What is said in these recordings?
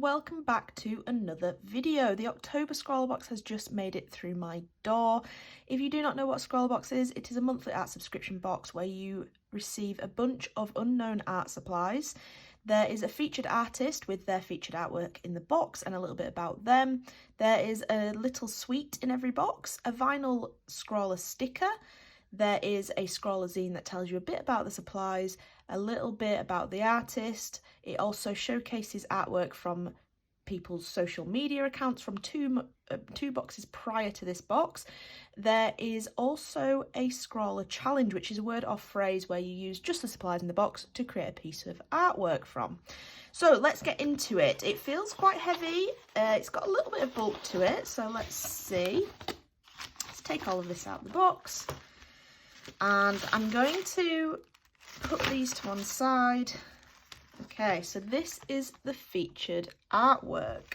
welcome back to another video. The October ScrawlrBox has just made it through my door. If you do not know what ScrawlrBox is, it is a monthly art subscription box where you receive a bunch of unknown art supplies. There is a featured artist with their featured artwork in the box and a little bit about them. There is a little sweet in every box, a vinyl Scrawlr sticker. There is a Scrawlr zine that tells you a bit about the supplies, a little bit about the artist. It also showcases artwork from people's social media accounts from two boxes prior to this box. There is also a Scrawlr challenge, which is a word or phrase where you use just the supplies in the box to create a piece of artwork from. So let's get into it. It feels quite heavy. It's got a little bit of bulk to it. So let's see. Let's take all of this out of the box. And I'm going to put these to one side. Okay, so this is the featured artwork.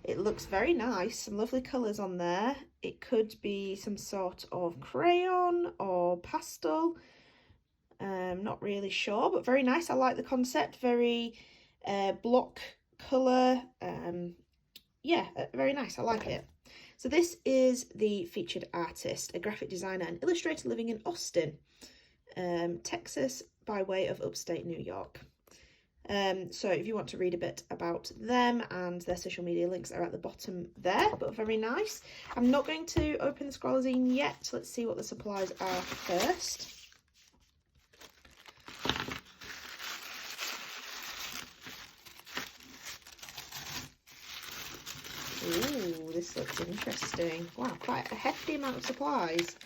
It looks very nice, some lovely colours on there. It could be some sort of crayon or pastel. Not really sure, but very nice. I like the concept, very block colour. Yeah, very nice, I like it. So this is the featured artist, a graphic designer and illustrator living in Austin, Texas, by way of upstate New York. So if you want to read a bit about them, and their social media links are at the bottom there, but very nice. I'm not going to open the Scrawlr zine yet. Let's see what the supplies are first. Ooh, this looks interesting. Wow, quite a hefty amount of supplies.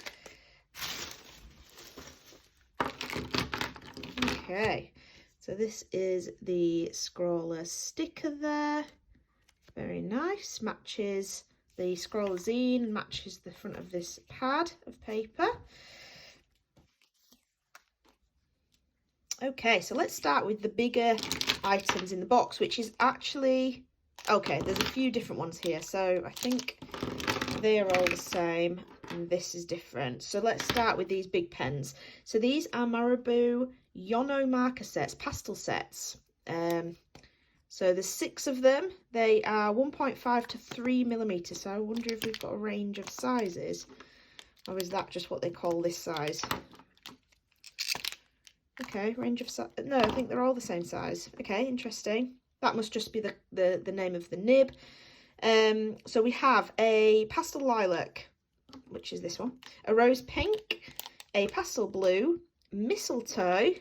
Okay, so this is the Scrawlr sticker there. Very nice. Matches the Scrawlr zine, matches the front of this pad of paper. Okay, so let's start with the bigger items in the box, which is actually... Okay, there's a few different ones here, so I think they are all the same, and this is different. So let's start with these big pens. So these are Marabou Yono marker sets, pastel sets. So there's 6 of them. They are 1.5 to 3 millimeters. So I wonder if we've got a range of sizes, or is that just what they call this size? Okay, range of size. No, I think they're all the same size. Okay, interesting. That must just be the name of the nib. So we have a pastel lilac, which is this one, a rose pink, a pastel blue, mistletoe,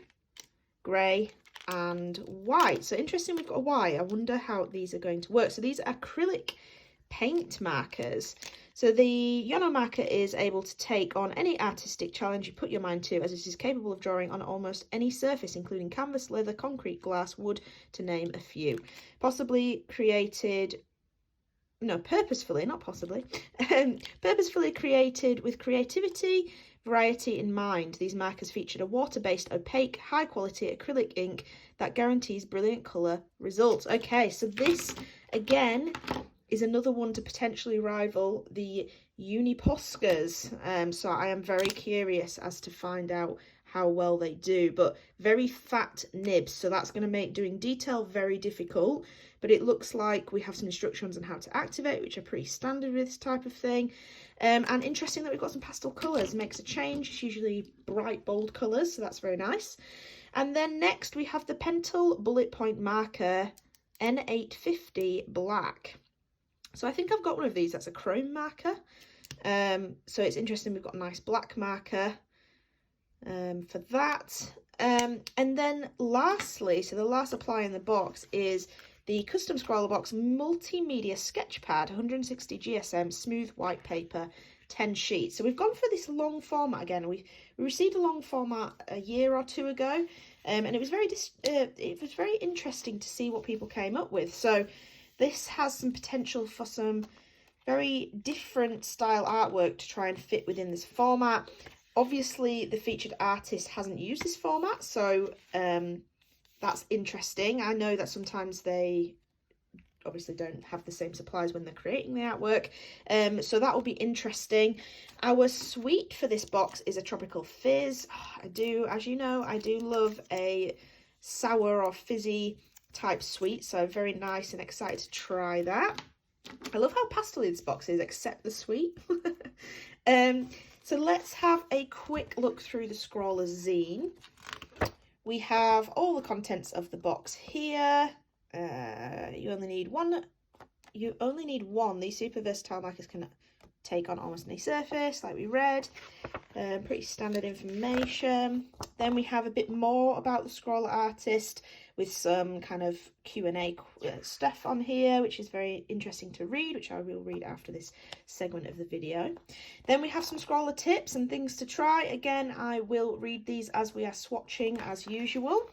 grey, and white. So interesting, we've got a white. I wonder how these are going to work. So these are acrylic paint markers. So the Yono marker is able to take on any artistic challenge you put your mind to, as it is capable of drawing on almost any surface, including canvas, leather, concrete, glass, wood, to name a few. Possibly created, no, purposefully, not possibly, purposefully created with creativity, variety in mind. These markers featured a water-based, opaque, high-quality acrylic ink that guarantees brilliant colour results. Okay, so this, again, is another one to potentially rival the Uniposcas. So I am very curious as to find out how well they do, but very fat nibs, so that's going to make doing detail very difficult. But it looks like we have some instructions on how to activate, which are pretty standard with this type of thing. And interesting that we've got some pastel colours. Makes a change. It's usually bright, bold colours, so that's very nice. And then next we have the Pentel Bullet Point Marker N850 Black. So I think I've got one of these. That's a chrome marker. So it's interesting. We've got a nice black marker for that. And then lastly, so the last supply in the box is the custom ScrawlrBox multimedia sketchpad, 160 GSM, smooth white paper, 10 sheets. So we've gone for this long format again. We received a long format a year or two ago, and it was very interesting to see what people came up with. So this has some potential for some very different style artwork to try and fit within this format. Obviously, the featured artist hasn't used this format, so that's interesting. I know that sometimes they obviously don't have the same supplies when they're creating the artwork, so that will be interesting. Our sweet for this box is a tropical fizz. I do, as you know, I do love a sour or fizzy type sweet, so very nice and excited to try that. I love how pastel this box is, except the sweet. So let's have a quick look through the Scrawlr zine. We have all the contents of the box here. You only need one. These super versatile markers can take on almost any surface, like we read. Pretty standard information. Then we have a bit more about the Scrawlr artist with some kind of Q&A stuff on here, which is very interesting to read, which I will read after this segment of the video. Then we have some Scrawlr tips and things to try. Again, I will read these as we are swatching as usual.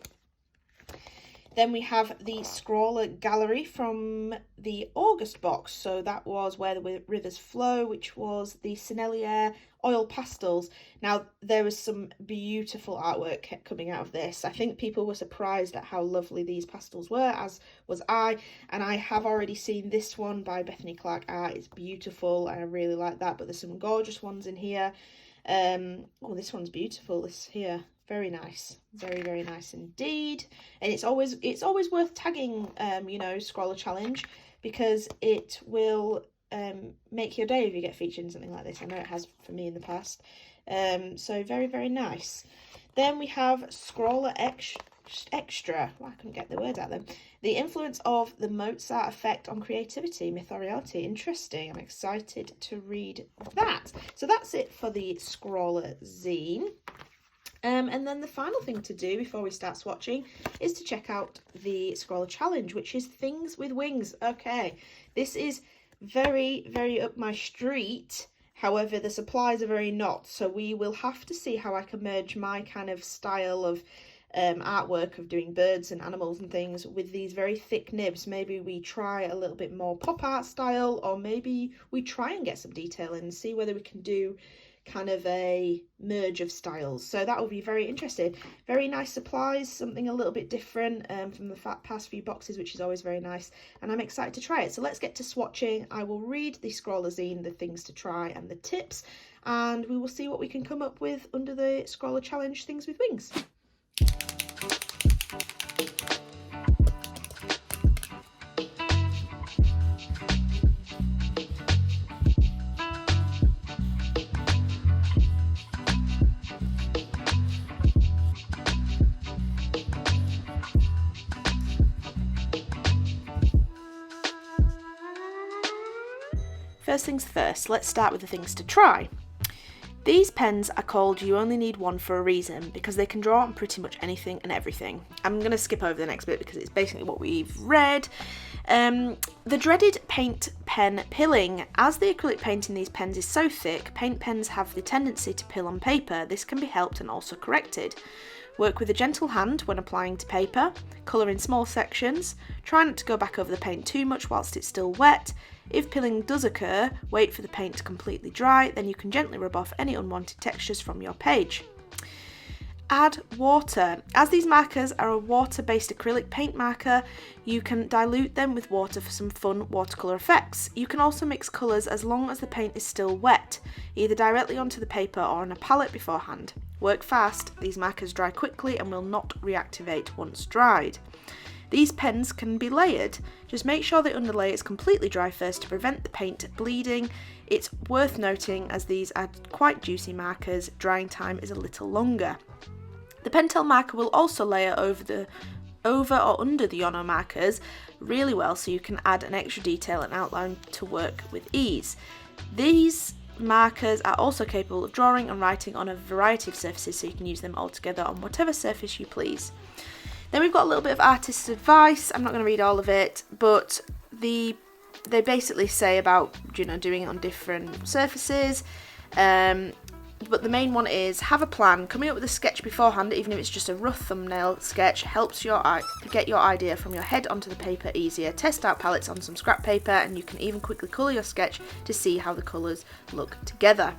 Then we have the Scrawlr gallery from the August box. So that was Where the Rivers Flow, which was the Sennelier oil pastels. Now, there was some beautiful artwork coming out of this. I think people were surprised at how lovely these pastels were, as was I. And I have already seen this one by Bethany Clark Art. It's beautiful. I really like that. But there's some gorgeous ones in here. Oh, this one's beautiful. This here. Very nice, very, very nice indeed. And it's always worth tagging, you know, Scrawlr Challenge, because it will make your day if you get featured in something like this. I know it has for me in the past. So very, very nice. Then we have Scrawlr Extra. Well, I couldn't get the words out then. The influence of the Mozart effect on creativity, myth or reality. Interesting. I'm excited to read that. So that's it for the Scrawlr zine. And then the final thing to do before we start swatching is to check out the Scrawlr Challenge, which is Things with Wings. Okay, this is very, very up my street. However, the supplies are very not. So we will have to see how I can merge my kind of style of artwork of doing birds and animals and things with these very thick nibs. Maybe we try a little bit more pop art style, or maybe we try and get some detail in and see whether we can do kind of a merge of styles. So that will be very interesting. Very nice supplies, something a little bit different from the past few boxes, which is always very nice, and I'm excited to try it. So let's get to swatching. I will read the Scrawlr zine, the things to try and the tips, and we will see what we can come up with under the Scrawlr Challenge Things with Wings. First things first, let's start with the things to try. These pens are called You Only Need One for a reason, because they can draw on pretty much anything and everything. I'm going to skip over the next bit because it's basically what we've read. The dreaded paint pen pilling. As the acrylic paint in these pens is so thick, paint pens have the tendency to pill on paper. This can be helped and also corrected. Work with a gentle hand when applying to paper, colour in small sections, try not to go back over the paint too much whilst it's still wet. If pilling does occur, wait for the paint to completely dry, then you can gently rub off any unwanted textures from your page. Add water. As these markers are a water-based acrylic paint marker, you can dilute them with water for some fun watercolour effects. You can also mix colours as long as the paint is still wet, either directly onto the paper or on a palette beforehand. Work fast, these markers dry quickly and will not reactivate once dried. These pens can be layered. Just make sure the underlay is completely dry first to prevent the paint bleeding. It's worth noting, as these are quite juicy markers, drying time is a little longer. The Pentel marker will also layer over or under the Yono markers really well, so you can add an extra detail and outline to work with ease. These markers are also capable of drawing and writing on a variety of surfaces, so you can use them all together on whatever surface you please. Then we've got a little bit of artist's advice. I'm not going to read all of it, but they basically say about, you know, doing it on different surfaces. But the main one is have a plan. Coming up with a sketch beforehand, even if it's just a rough thumbnail sketch, helps get your idea from your head onto the paper easier. Test out palettes on some scrap paper, and you can even quickly colour your sketch to see how the colours look together.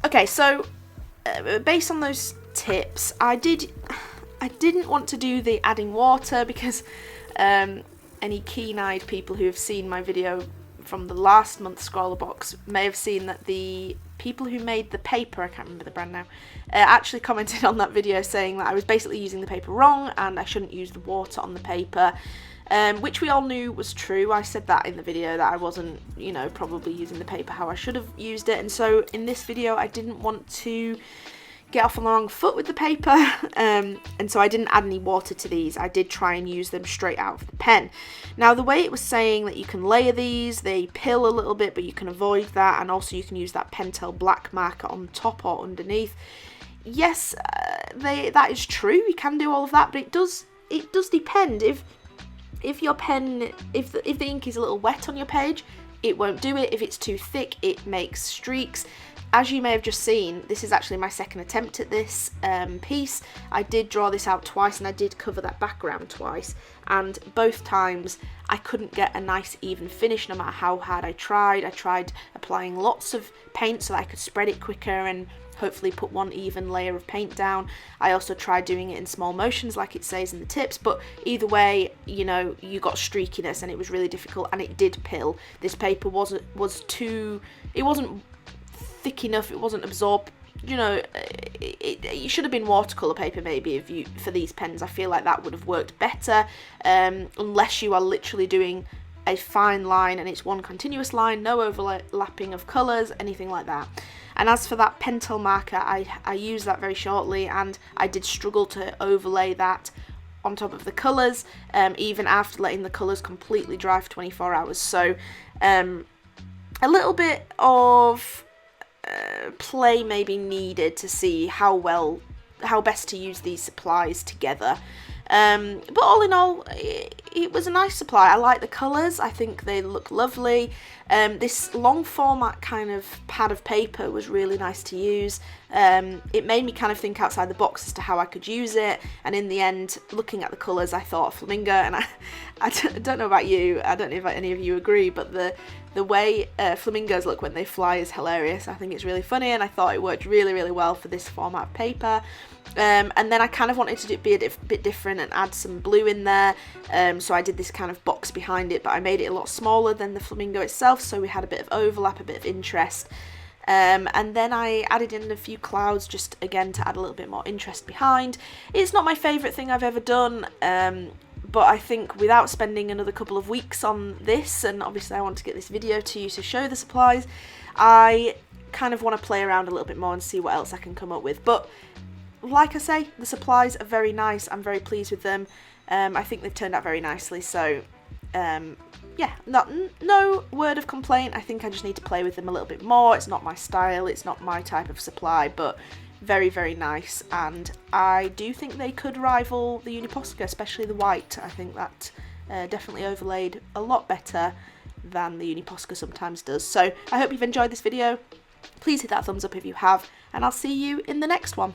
Okay, so based on those tips, I didn't want to do the adding water because any keen-eyed people who have seen my video from the last month's ScrawlrBox may have seen that the people who made the paper, I can't remember the brand now, actually commented on that video saying that I was basically using the paper wrong and I shouldn't use the water on the paper, which we all knew was true. I said that in the video, that I wasn't, you know, probably using the paper how I should have used it, and so in this video I didn't want to get off on the wrong foot with the paper, and so I didn't add any water to these. I did try and use them straight out of the pen. Now, the way it was saying that you can layer these, they pill a little bit, but you can avoid that, and also you can use that Pentel black marker on top or underneath. Yes, that is true, you can do all of that, but it does depend. If your pen, if the ink is a little wet on your page, it won't do it. If it's too thick, it makes streaks. As you may have just seen, this is actually my second attempt at this piece. I did draw this out twice and I did cover that background twice, and both times I couldn't get a nice even finish no matter how hard I tried. I tried applying lots of paint so that I could spread it quicker and hopefully put one even layer of paint down. I also tried doing it in small motions like it says in the tips, but either way, you know, you got streakiness and it was really difficult, and it did pill. This paper wasn't thick enough, it wasn't absorbed, you know, it should have been watercolour paper maybe for these pens. I feel like that would have worked better, unless you are literally doing a fine line and it's one continuous line, no overlapping of colours, anything like that. And as for that Pentel marker, I used that very shortly, and I did struggle to overlay that on top of the colours, even after letting the colours completely dry for 24 hours. So a little bit of play may be needed to see how best to use these supplies together, but all in all, it was a nice supply. I like the colours, I think they look lovely. This long format kind of pad of paper was really nice to use. It made me kind of think outside the box as to how I could use it, and in the end, looking at the colours, I thought Flamingo, and I don't know about you, I don't know if any of you agree, but the way flamingos look when they fly is hilarious. I think it's really funny, and I thought it worked really, really well for this format of paper. And then I kind of wanted to be a bit different and add some blue in there, so I did this kind of box behind it, but I made it a lot smaller than the flamingo itself, so we had a bit of overlap, a bit of interest. And then I added in a few clouds just again to add a little bit more interest behind. It's not my favourite thing I've ever done, but I think without spending another couple of weeks on this, and obviously I want to get this video to you to show the supplies, I kind of want to play around a little bit more and see what else I can come up with. But like I say, the supplies are very nice, I'm very pleased with them. I think they've turned out very nicely, so yeah, no word of complaint. I think I just need to play with them a little bit more. It's not my style, it's not my type of supply, but very, very nice, and I do think they could rival the Uniposca, especially the white. I think that definitely overlaid a lot better than the Uniposca sometimes does. So I hope you've enjoyed this video. Please hit that thumbs up if you have, and I'll see you in the next one.